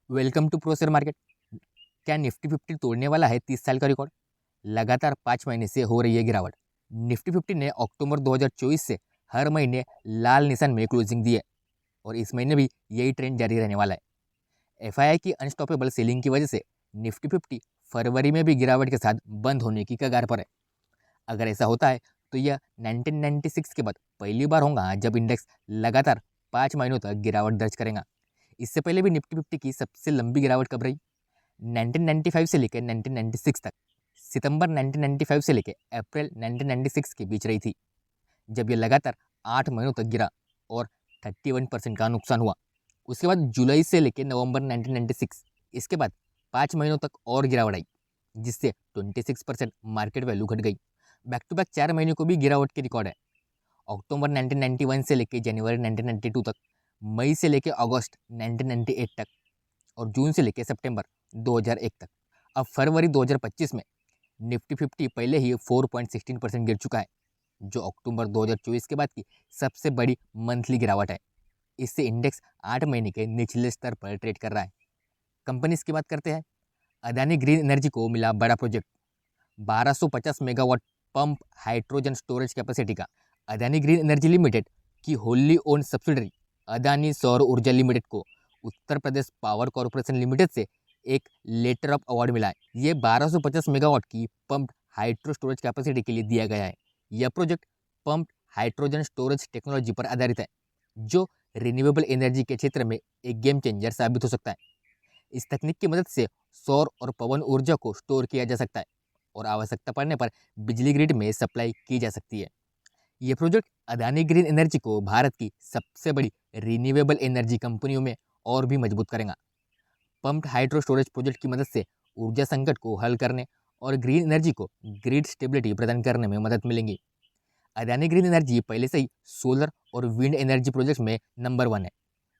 Welcome to pro share market. क्या Nifty 50 तोड़ने वाला है 30 साल का रिकॉर्ड? लगातार 5 महीने से हो रही है गिरावट। निफ्टी 50 ने अक्टूबर 2024 से हर महीने लाल निशान में क्लोजिंग दी है और इस महीने भी यही ट्रेंड जारी रहने वाला है। एफआईआई की अनस्टॉपेबल सेलिंग की वजह से निफ्टी 50 फरवरी में भी गिरावट के साथ बंद होने की कगार पर है। अगर ऐसा होता है तो यह 1996 के बाद पहली बार होगा जब इंडेक्स लगातार 5 महीनों तक गिरावट दर्ज करेगा। इससे पहले भी निफ्टी 50 की सबसे लंबी गिरावट कब रही? 1995 से लेकर 1996 तक, सितंबर 1995 से लेकर अप्रैल 1996 के बीच रही थी, जब यह लगातार 8 महीनों तक गिरा और 31% का नुकसान हुआ। उसके बाद जुलाई से लेकर नवंबर 1996, इसके बाद 5 महीनों तक और गिरावट आई, जिससे 26% मार्केट वैल्यू घट गई। बैक टू बैक 4 महीने को भी गिरावट के रिकॉर्ड है। अक्टूबर 1991 से लेकर जनवरी 1992 तक, मई से लेकर अगस्त 1998 तक और जून से लेकर सितंबर 2001 तक। अब फरवरी 2025 में निफ्टी 50 पहले ही 4.16% गिर चुका है, जो अक्टूबर 2024 के बाद की सबसे बड़ी मंथली गिरावट है। इससे इंडेक्स 8 महीने के निचले स्तर पर ट्रेड कर रहा है। कंपनीज की बात करते हैं। अदानी ग्रीन एनर्जी को मिला बड़ा project, 1250 megawatt pump hydrogen storage capacity का। अदानी ग्रीन एनर्जी लिमिटेड की होली ओन सब्सिडरी अदानी सौर ऊर्जा लिमिटेड को Uttar Pradesh power corporation limited से एक लेटर ऑफ अवार्ड मिला है। ये 1250 मेगावाट की पंप हाइड्रो स्टोरेज कैपेसिटी के लिए दिया गया है। यह project pump hydrogen storage technology पर आधारित है, जो रिन्यूएबल एनर्जी के क्षेत्र में एक गेम चेंजर साबित हो सकता है। इस तकनीक की मदद से सौर और पवन ऊर्जा को स्टोर किया जा सकता है और आवश्यकता पड़ने पर बिजली ग्रिड में सप्लाई की जा सकती है। ये प्रोजेक्ट अदानी ग्रीन एनर्जी को भारत की सबसे बड़ी रिन्यूएबल एनर्जी कंपनियों में और भी मजबूत करेगा। पंप्ड हाइड्रो स्टोरेज प्रोजेक्ट की मदद से ऊर्जा संकट को हल करने और ग्रीन एनर्जी को ग्रिड स्टेबिलिटी प्रदान करने में मदद मिलेगी। अदानी ग्रीन एनर्जी पहले से ही सोलर और विंड एनर्जी प्रोजेक्ट में नंबर 1 है।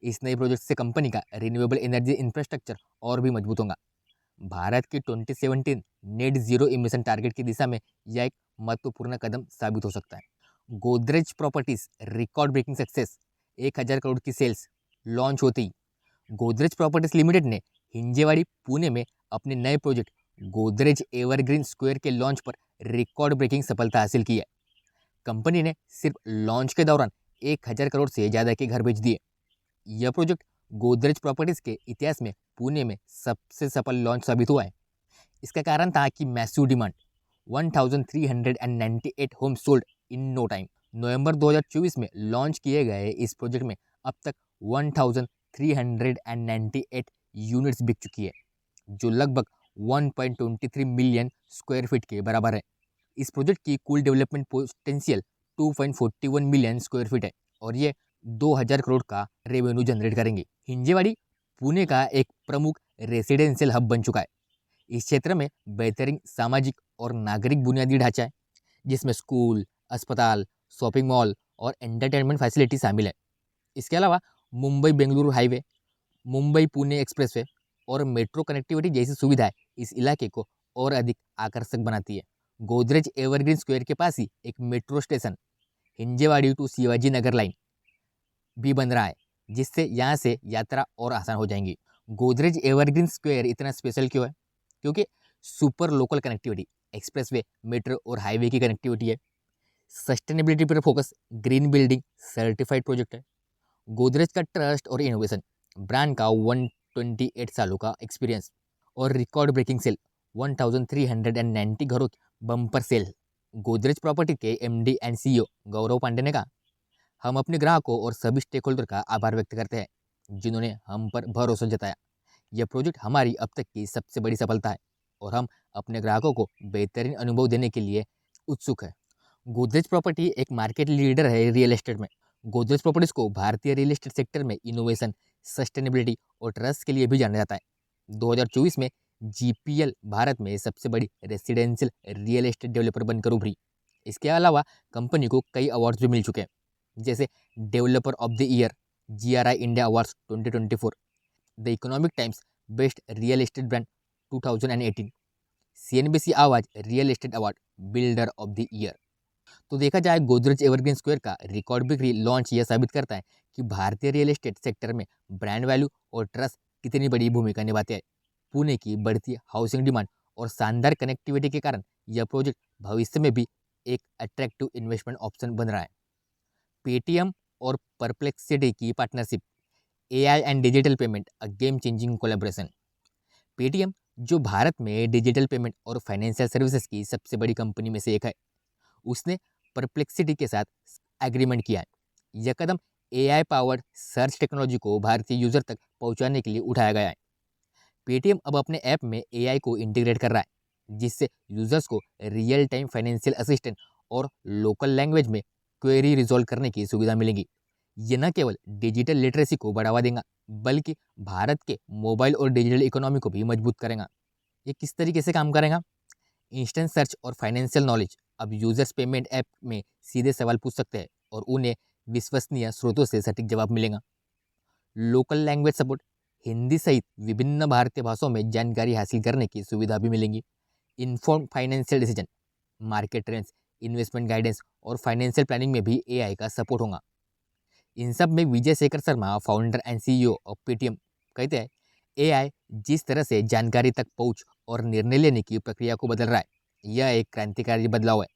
इस नए प्रोजेक्ट से कंपनी का रिन्यूएबल एनर्जी इंफ्रास्ट्रक्चर और भी मजबूत होगा। भारत की 2017 नेट जीरो इमिशन टारगेट की दिशा में यह एक महत्वपूर्ण कदम साबित हो सकता है। Godrej properties record breaking success, 1000 crore की सेल्स लॉन्च होते ही गोदरेज प्रॉपर्टीज लिमिटेड ने हिंजेवाड़ी पुणे में अपने नए प्रोजेक्ट गोदरेज एवरग्रीन स्क्वायर के लॉन्च पर रिकॉर्ड ब्रेकिंग सफलता हासिल की है। कंपनी ने सिर्फ लॉन्च के दौरान 1000 करोड़ से ज़्यादा के घर बेच दिए। यह प्रोजेक्ट गोदरेज प्रॉपर्टीज के इतिहास में पुणे में सबसे सफल लॉन्च साबित हुआ है। इसका कारण था कि massive demand, 1398 home sold in no time. नवंबर 2024 में लॉन्च किए गए इस प्रोजेक्ट में अब तक 1398 यूनिट्स बिक चुकी है, जो लगभग 1.23 मिलियन स्क्वायर फीट के बराबर है। इस प्रोजेक्ट की कुल development potential 2.41 million square feet है और ये 2000 करोड़ का रेवेन्यू जनरेट करेंगे। हिंजेवाड़ी पुणे का एक प्रमुख रेसिडेंशियल हब बन चुका है। इस क्षेत्र में बेहतरीन सामाजिक और नागरिक बुनियादी ढांचा है, जिसमें स्कूल, अस्पताल, शॉपिंग मॉल और एंटरटेनमेंट फैसिलिटी शामिल है। इसके अलावा मुंबई बेंगलुरु हाईवे, मुंबई पुणे एक्सप्रेसवे और मेट्रो कनेक्टिविटी जैसी सुविधाएं इस इलाके को और अधिक आकर्षक बनाती है। गोदरेज एवरग्रीन स्क्वायर के पास ही एक metro station Hinjewadi to Shivaji Nagar line भी बन रहा है, जिससे यहाँ से यात्रा और आसान हो जाएंगी। गोदरेज एवरग्रीन स्क्वायर इतना स्पेशल क्यों है? क्योंकि super local connectivity, expressway, metro और हाईवे की कनेक्टिविटी है। सस्टेनेबिलिटी पर focus, green building certified project है। गोदरेज का ट्रस्ट और इनोवेशन, ब्रांड का 128 सालों का एक्सपीरियंस और रिकॉर्ड ब्रेकिंग सेल, 1390 घरों की बम्पर सेल। गोदरेज प्रॉपर्टी के एमडी एंड सीईओ गौरव पांडे ने कहा, हम अपने ग्राहकों और सभी स्टेक होल्डर का आभार व्यक्त करते हैं, जिन्होंने हम पर भरोसा जताया। यह प्रोजेक्ट हमारी अब तक की सबसे बड़ी सफलता है और हम अपने ग्राहकों को बेहतरीन अनुभव देने के लिए उत्सुक है। गोदरेज प्रॉपर्टी एक मार्केट लीडर है रियल एस्टेट में। गोदरेज प्रॉपर्टीज को भारतीय रियल एस्टेट सेक्टर में इनोवेशन, सस्टेनेबिलिटी और ट्रस्ट के लिए भी जाना जाता है। 2024 में जीपीएल भारत में सबसे बड़ी रेसिडेंशियल रियल एस्टेट डेवलपर बनकर उभरी। इसके अलावा कंपनी को कई अवार्ड्स भी मिल चुके हैं, जैसे developer of the year GRI India awards 2024, the economic times best real estate brand 2018, CNBC Awaaz real estate award builder of the year. तो देखा जाए गोदरेज एवरग्रीन स्क्वायर का रिकॉर्ड बिक्री लॉन्च यह साबित करता है कि भारतीय रियल एस्टेट सेक्टर में ब्रांड वैल्यू और ट्रस्ट कितनी बड़ी भूमिका निभाते हैं। पुणे की बढ़ती हाउसिंग डिमांड और शानदार कनेक्टिविटी के कारण यह प्रोजेक्ट भविष्य में भी एक अट्रैक्टिव इन्वेस्टमेंट ऑप्शन बन रहा है। पेटीएम और परप्लेक्सिटी की partnership, AI and digital payment, a game changing collaboration. Paytm, जो भारत में डिजिटल पेमेंट और फाइनेंशियल सर्विसेज की सबसे बड़ी कंपनी में से एक है, उसने परप्लेक्सिटी के साथ एग्रीमेंट किया है। यह कदम एआई पावर्ड सर्च टेक्नोलॉजी को भारतीय यूजर तक पहुंचाने के लिए उठाया गया है। पेटीएम अब अपने ऐप में एआई को इंटीग्रेट कर रहा है, जिससे यूजर्स को रियल टाइम फाइनेंशियल असिस्टेंट और लोकल लैंग्वेज में क्वेरी रिजॉल्व करने की सुविधा मिलेगी। ये न केवल डिजिटल लिटरेसी को बढ़ावा देगा, बल्कि भारत के मोबाइल और डिजिटल इकोनॉमी को भी मजबूत करेगा। ये किस तरीके से काम करेगा? इंस्टेंट सर्च और फाइनेंशियल नॉलेज। अब यूजर्स पेमेंट ऐप में सीधे सवाल पूछ सकते हैं और उन्हें विश्वसनीय स्रोतों से सटीक जवाब मिलेगा। लोकल लैंग्वेज सपोर्ट, हिंदी सहित विभिन्न भारतीय भाषाओं में जानकारी हासिल करने की सुविधा भी मिलेगी। Inform financial decision, market trends, investment guidance और फाइनेंशियल प्लानिंग में भी एआई का सपोर्ट होगा। इन सब में Vijay Shekhar Sharma, founder and CEO of Paytm, कहते हैं एआई जिस तरह से जानकारी तक पहुंच और निर्णय लेने की प्रक्रिया को बदल रहा है, यह एक क्रांतिकारी बदलाव है।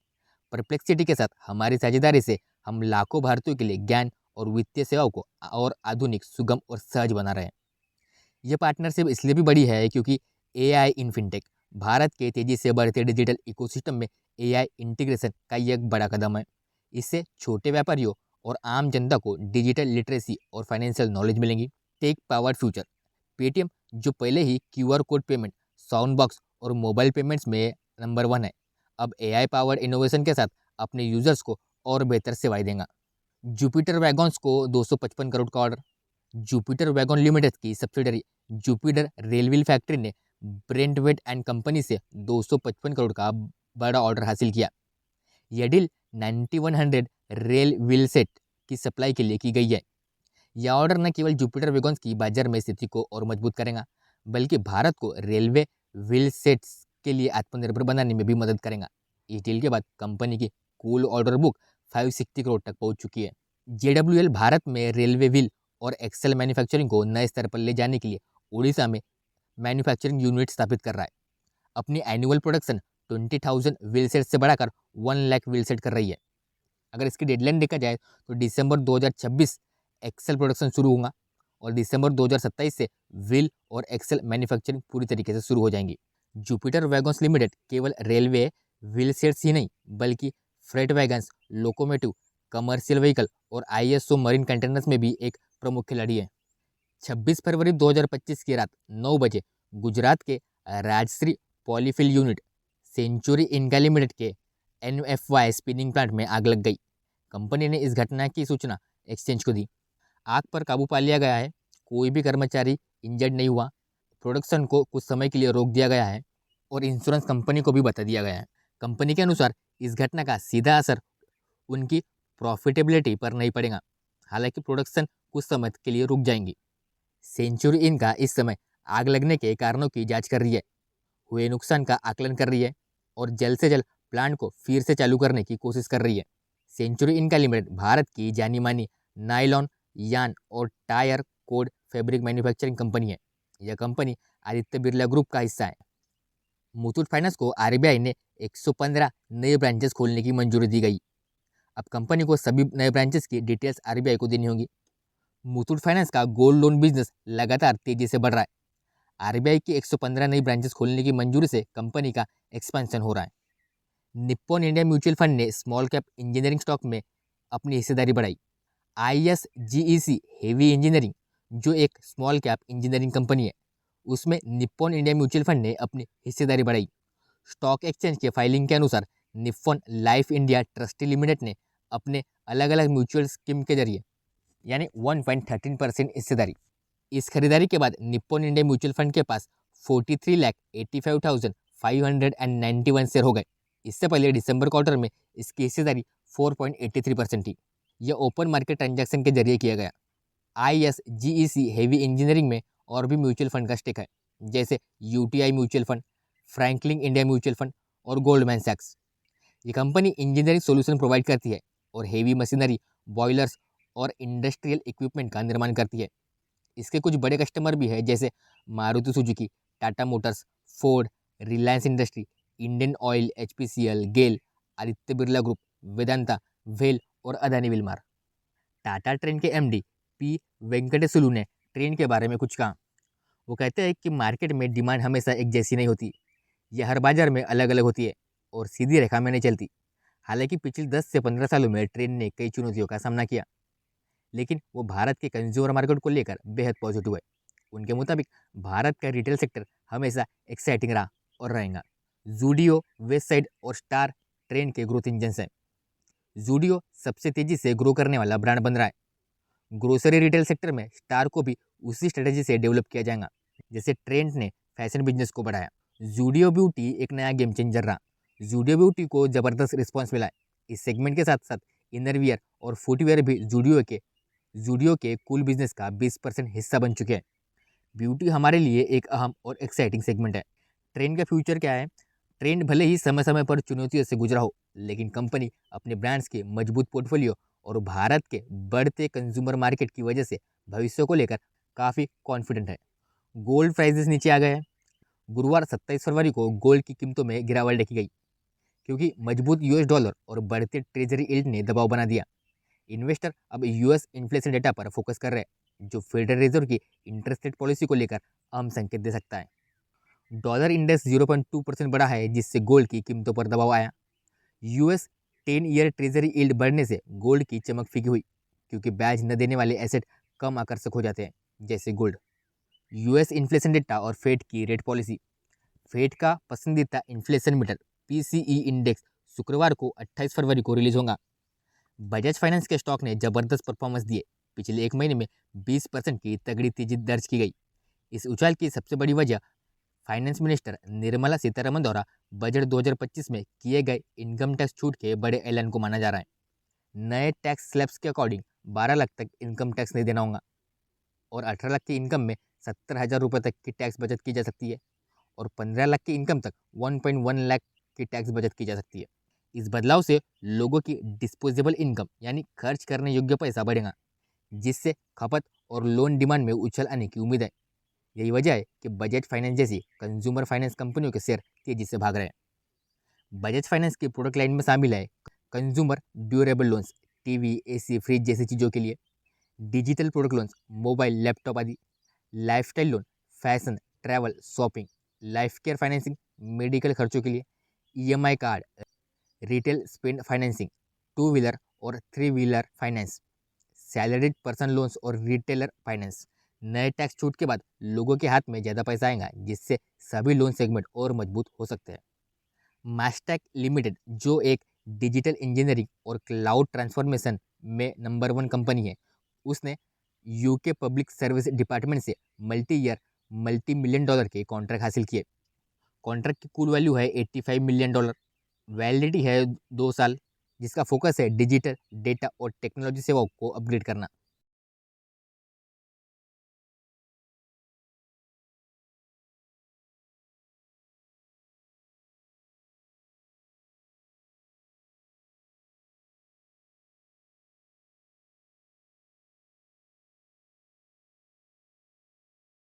परप्लेक्सिटी के साथ हमारी साझेदारी से हम लाखों भारतीयों के लिए ज्ञान और वित्तीय सेवाओं को और आधुनिक, सुगम और सहज बना रहे हैं। यह पार्टनरशिप इसलिए भी बड़ी है क्योंकि एआई इन फिनटेक, भारत के तेजी से बढ़ते डिजिटल इकोसिस्टम में एआई इंटीग्रेशन का यह एक बड़ा कदम है। इससे छोटे व्यापारियों और आम जनता को डिजिटल लिटरेसी और फाइनेंशियल नॉलेज मिलेंगी। टेक पावर्ड फ्यूचर, पेटीएम, जो पहले ही QR code payment, sound box और मोबाइल पेमेंट्स में नंबर 1 है, अब एआई पावर्ड इनोवेशन के साथ अपने यूजर्स को और बेहतर सेवाएं देगा। जुपिटर वैगन्स को 255 करोड़ का ऑर्डर। जुपिटर वैगन लिमिटेड की सब्सिडरी जुपिटर रेलव्हील फैक्ट्री ने ब्रेंटवेट एंड कंपनी से 255 करोड़ का बड़ा ऑर्डर हासिल किया। यह डील 9100 रेल व्हील सेट की सप्लाई के लिए की गई है। यह ऑर्डर न केवल जुपिटर वैगन्स की बाजार में स्थिति को और मजबूत करेगा, बल्कि भारत को रेलवे व्हील सेट्स के लिए आत्मनिर्भर बनाने में भी मदद करेगा। इस डील के बाद कंपनी की कुल ऑर्डर बुक 560 करोड़ तक पहुंच चुकी है। जेडब्ल्यूएल भारत में रेलवे व्हील और एक्सेल मैन्युफैक्चरिंग को नए स्तर पर ले जाने के लिए उड़ीसा में मैन्युफैक्चरिंग यूनिट स्थापित कर रहा है। अपनी एनुअल प्रोडक्शन 20,000 व्हील सेट से बढ़ाकर 1 लाख व्हील सेट कर रही है। अगर इसकी डेडलाइन देखा जाए तो दिसंबर 2026 एक्सेल प्रोडक्शन शुरू होगा और दिसंबर 2027 से व्हील और एक्सेल मैन्युफैक्चरिंग पूरी तरीके से शुरू हो जाएंगी। जुपिटर वैगन्स लिमिटेड केवल रेलवे व्हील सेट्स ही नहीं, बल्कि freight wagons, locomotive, commercial vehicle और आईएसओ मरीन कंटेनर्स में भी एक प्रमुख खिलाड़ी है। 26 फरवरी 2025 की रात 9 बजे गुजरात के राजश्री पॉलीफिल यूनिट, सेंचुरी इनका लिमिटेड के NFY स्पिनिंग प्लांट में आग लग गई। कंपनी ने इस घटना की सूचना एक्सचेंज को दी। आग पर काबू पा लिया गया है, कोई भी कर्मचारी इंजर्ड नहीं हुआ। प्रोडक्शन को कुछ समय के लिए रोक दिया गया है और इंश्योरेंस कंपनी को भी बता दिया गया है। कंपनी के अनुसार इस घटना का सीधा असर उनकी प्रॉफिटेबिलिटी पर नहीं पड़ेगा, हालांकि प्रोडक्शन कुछ समय के लिए रुक जाएंगी। सेंचुरी इनका इस समय आग लगने के कारणों की जांच कर रही है, हुए नुकसान का आकलन कर रही है और जल्द से जल्द प्लांट को फिर से चालू करने की कोशिश कर रही है। सेंचुरी इनका लिमिटेड भारत की जानी मानी नायलॉन, यान और tyre code fabric manufacturing company है। यह कंपनी आदित्य बिरला ग्रुप का हिस्सा है। मुथूट फाइनेंस को आरबीआई ने 115 नए ब्रांचेस खोलने की मंजूरी दी गई। अब कंपनी को सभी नए ब्रांचेस की डिटेल्स आरबीआई को देनी होगी। मुथूट फाइनेंस का गोल्ड लोन बिजनेस लगातार तेजी से बढ़ रहा है। आरबीआई की 115 नई ब्रांचेस खोलने की मंजूरी से कंपनी का एक्सपेंशन हो रहा है। निप्पॉन इंडिया म्यूचुअल फंड ने स्मॉल कैप इंजीनियरिंग स्टॉक में अपनी हिस्सेदारी बढ़ाई। ISGEC हेवी इंजीनियरिंग, जो एक स्मॉल कैप इंजीनियरिंग कंपनी है, उसमें निप्पॉन इंडिया म्यूचुअल फंड ने अपनी हिस्सेदारी बढ़ाई। स्टॉक एक्सचेंज के फाइलिंग के अनुसार Nippon life India trustee limited ने अपने अलग अलग म्यूचुअल स्कीम के जरिए यानी 1.13% हिस्सेदारी। इस खरीदारी के बाद निप्पॉन इंडिया म्यूचुअल फंड के पास 43,85,591 शेयर हो गए। इससे पहले दिसंबर क्वार्टर में इसकी हिस्सेदारी 4.83% थी। यह ओपन मार्केट ट्रांजैक्शन के जरिए किया गया। ISGEC हेवी इंजीनियरिंग में और भी म्यूचुअल फंड का स्टेक है, जैसे UTI mutual fund, Franklin India mutual fund और गोल्डमैन सैक्स। ये कंपनी इंजीनियरिंग सॉल्यूशन प्रोवाइड करती है और हेवी मशीनरी, बॉयलर्स और इंडस्ट्रियल इक्विपमेंट का निर्माण करती है। इसके कुछ बड़े कस्टमर भी हैं जैसे Maruti Suzuki, Tata motors, Ford, Reliance industry, Indian oil, HPCL, GAIL, Aditya Birla group, Vedanta, वेल और अदानी विलमार। टाटा ट्रेन के एमडी पी वेंकटेसुलू ने ट्रेन के बारे में कुछ कहा। वो कहते हैं कि मार्केट में डिमांड हमेशा एक जैसी नहीं होती, यह हर बाजार में अलग अलग होती है और सीधी रेखा में नहीं चलती। हालांकि पिछले 10 से 15 सालों में ट्रेन ने कई चुनौतियों का सामना किया, लेकिन वो भारत के कंज्यूमर मार्केट को लेकर बेहद पॉजिटिव है। उनके मुताबिक भारत का रिटेल सेक्टर हमेशा एक्साइटिंग रहा और रहेगा। जूडियो, वेस्ट साइड और स्टार ट्रेन के ग्रोथ इंजन्स हैं। जूडियो सबसे तेजी से ग्रो करने वाला ब्रांड बन रहा है। ग्रोसरी रिटेल सेक्टर में स्टार को भी उसी स्ट्रेटेजी से डेवलप किया जाएगा जैसे ट्रेंड ने फैशन बिजनेस को बढ़ाया। जूडियो ब्यूटी एक नया गेम चेंजर रहा। जूडियो ब्यूटी को ज़बरदस्त रिस्पॉन्स मिला है। इस सेगमेंट के साथ साथ इनरवियर और फुटवेयर भी जूडियो के कुल बिजनेस का 20% हिस्सा बन चुके हैं। ब्यूटी हमारे लिए एक अहम और एक्साइटिंग सेगमेंट है। ट्रेंड का फ्यूचर क्या है? ट्रेंड भले ही समय समय पर चुनौतियों से गुजरा हो, लेकिन कंपनी अपने ब्रांड्स के मजबूत पोर्टफोलियो और भारत के बढ़ते कंज्यूमर मार्केट की वजह से भविष्य को लेकर काफ़ी कॉन्फिडेंट है। गोल्ड प्राइसेस नीचे आ गए हैं। गुरुवार 27 फरवरी को गोल्ड की कीमतों में गिरावट देखी गई क्योंकि मजबूत यूएस डॉलर और बढ़ते ट्रेजरी यील्ड ने दबाव बना दिया। इन्वेस्टर अब यूएस इन्फ्लेशन डेटा पर फोकस कर रहे हैं, जो फेडरल रिजर्व की इंटरेस्ट रेट पॉलिसी को लेकर अहम संकेत दे सकता है। डॉलर इंडेक्स 0.2% बढ़ा है, जिससे गोल्ड की कीमतों पर दबाव आया। यूएस 10 ईयर ट्रेजरी यील्ड बढ़ने से गोल्ड की चमक फीकी हुई क्योंकि ब्याज न देने वाले एसेट कम आकर्षक हो जाते हैं जैसे गोल्ड। यूएस इन्फ्लेशन डेटा और फेड की रेट पॉलिसी। फेड का पसंदीदा इन्फ्लेशन मीटर पीसीई इंडेक्स शुक्रवार को 28 फरवरी को रिलीज होगा। बजाज फाइनेंस के स्टॉक ने जबरदस्त परफॉर्मेंस दिए। पिछले एक महीने में 20% की तगड़ी तेजी दर्ज की गई। इस उछाल की सबसे बड़ी वजह फाइनेंस मिनिस्टर निर्मला सीतारमण द्वारा बजट 2025 में किए गए इनकम टैक्स छूट के बड़े ऐलान को माना जा रहा है। नए टैक्स स्लैब्स के अकॉर्डिंग 12 लाख तक इनकम टैक्स नहीं देना होगा और 18 लाख की इनकम में 70,000 रुपये तक की टैक्स बचत की जा सकती है और 15 लाख की इनकम तक 1.1 लाख की टैक्स बचत की जा सकती है। इस बदलाव से लोगों की डिस्पोजेबल इनकम यानी खर्च करने योग्य पैसा बढ़ेगा, जिससे खपत और लोन डिमांड में उछाल आने की उम्मीद है। यही वजह है कि बजाज फाइनेंस जैसी कंज्यूमर फाइनेंस कंपनियों के शेयर तेजी से भाग रहे हैं। बजाज फाइनेंस की प्रोडक्ट लाइन में शामिल है consumer durable loans, TV, AC, fridge जैसी चीज़ों के लिए, digital product loans, mobile, laptop आदि, lifestyle loan, fashion, travel, shopping, life care financing, medical खर्चों के लिए, EMI card, retail spend financing, two wheeler और three wheeler finance, salaried person loans और रिटेलर फाइनेंस। नए टैक्स छूट के बाद लोगों के हाथ में ज़्यादा पैसा आएगा, जिससे सभी लोन सेगमेंट और मजबूत हो सकते हैं। मास्टेक लिमिटेड, जो एक डिजिटल इंजीनियरिंग और क्लाउड ट्रांसफॉर्मेशन में नंबर 1 कंपनी है, उसने यूके पब्लिक सर्विस डिपार्टमेंट से मल्टी मिलियन डॉलर के कॉन्ट्रैक्ट हासिल किए। कॉन्ट्रैक्ट की कुल वैल्यू है $85 मिलियन। वैलिडिटी है 2 साल, जिसका फोकस है डिजिटल डेटा और टेक्नोलॉजी सेवाओं को अपग्रेड करना।